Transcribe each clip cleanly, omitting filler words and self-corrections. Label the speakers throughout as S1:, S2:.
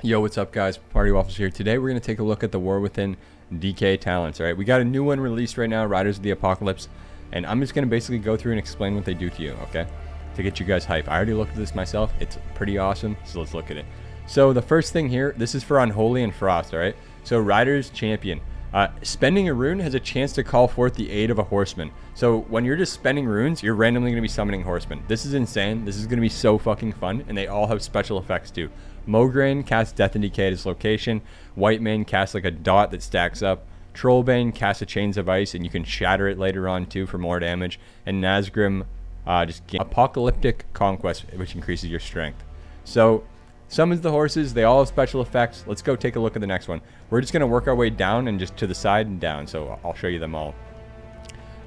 S1: Yo, what's up guys? Partywaffles here. Today we're going to take a look at the War Within DK talents, alright? We got a new one released right now, Riders of the Apocalypse, and I'm just going to basically go through and explain what they do to you, okay? To get you guys hype. I already looked at this myself. It's pretty awesome, so let's look at it. So the first thing here, this is for Unholy and Frost, alright? So Riders Champion. Spending a rune has a chance to call forth the aid of a horseman. So when you're just spending runes, you're randomly going to be summoning horsemen. This is insane. This is going to be so fucking fun, and they all have special effects too. Mograine casts Death and Decay at its location. Whitemane casts like a dot that stacks up. Trollbane casts a Chains of Ice, and you can shatter it later on too for more damage. And Nazgrim just Apocalyptic Conquest, which increases your strength. So summons the horses. They all have special effects. Let's go take a look at the next one. We're just going to work our way down and just to the side and down. So I'll show you them all.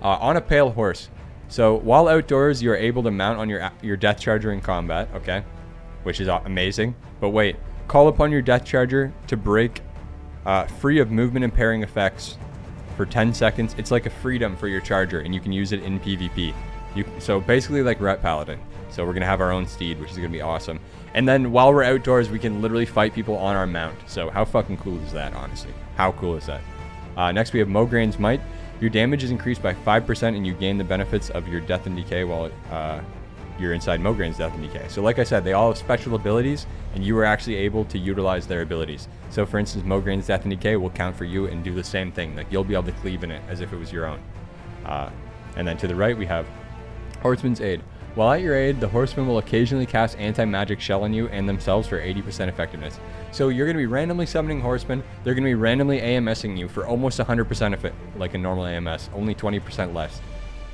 S1: On a pale horse. So while outdoors, you're able to mount on your Death Charger in combat. Okay, which is amazing. But wait, call upon your Death Charger to break free of movement impairing effects for 10 seconds. It's like a freedom for your charger, and you can use it in PvP. So basically like Ret Paladin. So we're going to have our own steed, which is going to be awesome. And then while we're outdoors, we can literally fight people on our mount. So how fucking cool is that, honestly? How cool is that? Next, we have Mograine's Might. Your damage is increased by 5%, and you gain the benefits of your Death and Decay while you're inside Mograine's Death and Decay. So like I said, they all have special abilities, and you are actually able to utilize their abilities. So for instance, Mograine's Death and Decay will count for you and do the same thing. Like you'll be able to cleave in it as if it was your own. And then to the right, we have Horseman's Aid. While at your aid, the horseman will occasionally cast anti-magic shell on you and themselves for 80% effectiveness. So you're going to be randomly summoning horsemen. They're going to be randomly AMSing you for almost 100% of it, like a normal AMS, only 20% less.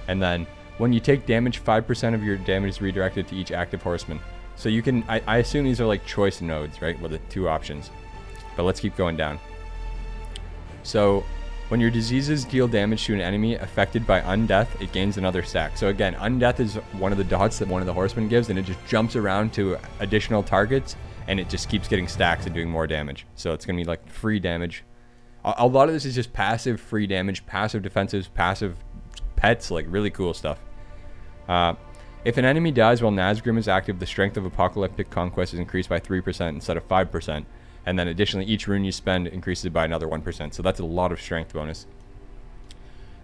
S1: And then when you take damage, 5% of your damage is redirected to each active horseman. So you can, I assume these are like choice nodes, right? With the two options. But let's keep going down. So when your diseases deal damage to an enemy affected by undeath, it gains another stack. So again, undeath is one of the dots that one of the horsemen gives, and it just jumps around to additional targets, and it just keeps getting stacks and doing more damage. So it's going to be like free damage. A lot of this is just passive free damage, passive defensives, passive pets, like really cool stuff. If an enemy dies while Nazgrim is active, the strength of Apocalyptic Conquest is increased by 3% instead of 5%. And then additionally, each rune you spend increases by another 1%. So that's a lot of strength bonus.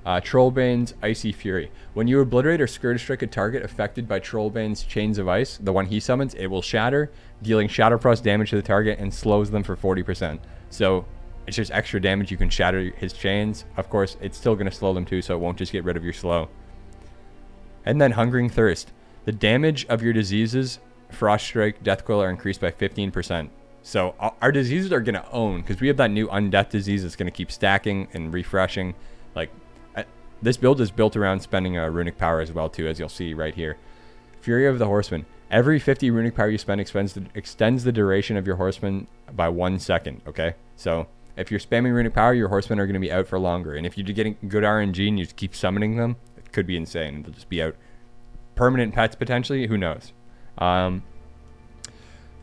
S1: Trollbane's Icy Fury. When you obliterate or Scourge Strike a target affected by Trollbane's Chains of Ice, the one he summons, it will shatter, dealing Shatterfrost damage to the target and slows them for 40%. So it's just extra damage. You can shatter his chains. Of course, it's still going to slow them too, so it won't just get rid of your slow. And then Hungering Thirst. The damage of your diseases, Frost Strike, Deathquill, are increased by 15%. So our diseases are going to own, because we have that new undeath disease that's going to keep stacking and refreshing. Like this build is built around spending a runic power as well too, as you'll see right here. Fury of the Horseman. Every 50 runic power you spend extends the duration of your horseman by 1 second. Okay, so if you're spamming runic power, your horsemen are going to be out for longer. And if you're getting good RNG and you just keep summoning them, it could be insane. They'll just be out. Permanent pets potentially. Who knows?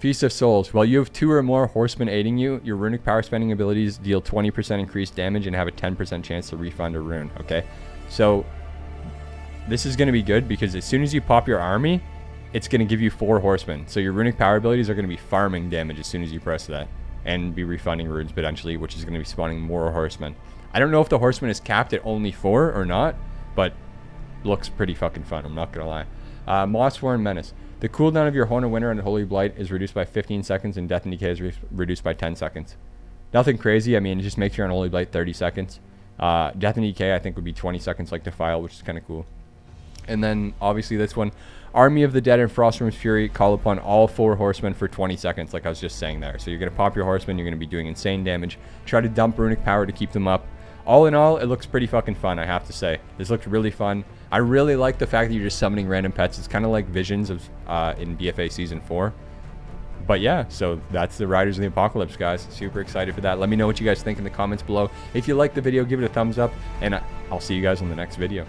S1: Feast of Souls. While you have 2 or more horsemen aiding you, your runic power spending abilities deal 20% increased damage and have a 10% chance to refund a rune. Okay, so this is going to be good because as soon as you pop your army, it's going to give you 4 horsemen. So your runic power abilities are going to be farming damage as soon as you press that, and be refunding runes potentially, which is going to be spawning more horsemen. I don't know if the horseman is capped at only 4 or not, but looks pretty fucking fun. I'm not going to lie. Mossworn Menace. The cooldown of your Horn of Winter and Holy Blight is reduced by 15 seconds, and Death and Decay is reduced by 10 seconds. Nothing crazy. I mean, it just makes your Unholy Blight 30 seconds. Death and Decay, I think, would be 20 seconds like Defile, which is kind of cool. And then, obviously, this one, Army of the Dead and Frostworm's Fury, call upon all 4 horsemen for 20 seconds, like I was just saying there. So you're going to pop your horsemen, you're going to be doing insane damage. Try to dump runic power to keep them up. All in all, it looks pretty fucking fun, I have to say. This looks really fun. I really like the fact that you're just summoning random pets. It's kind of like Visions of in BFA Season 4. But yeah, so that's the Riders of the Apocalypse, guys. Super excited for that. Let me know what you guys think in the comments below. If you liked the video, give it a thumbs up, and I'll see you guys on the next video.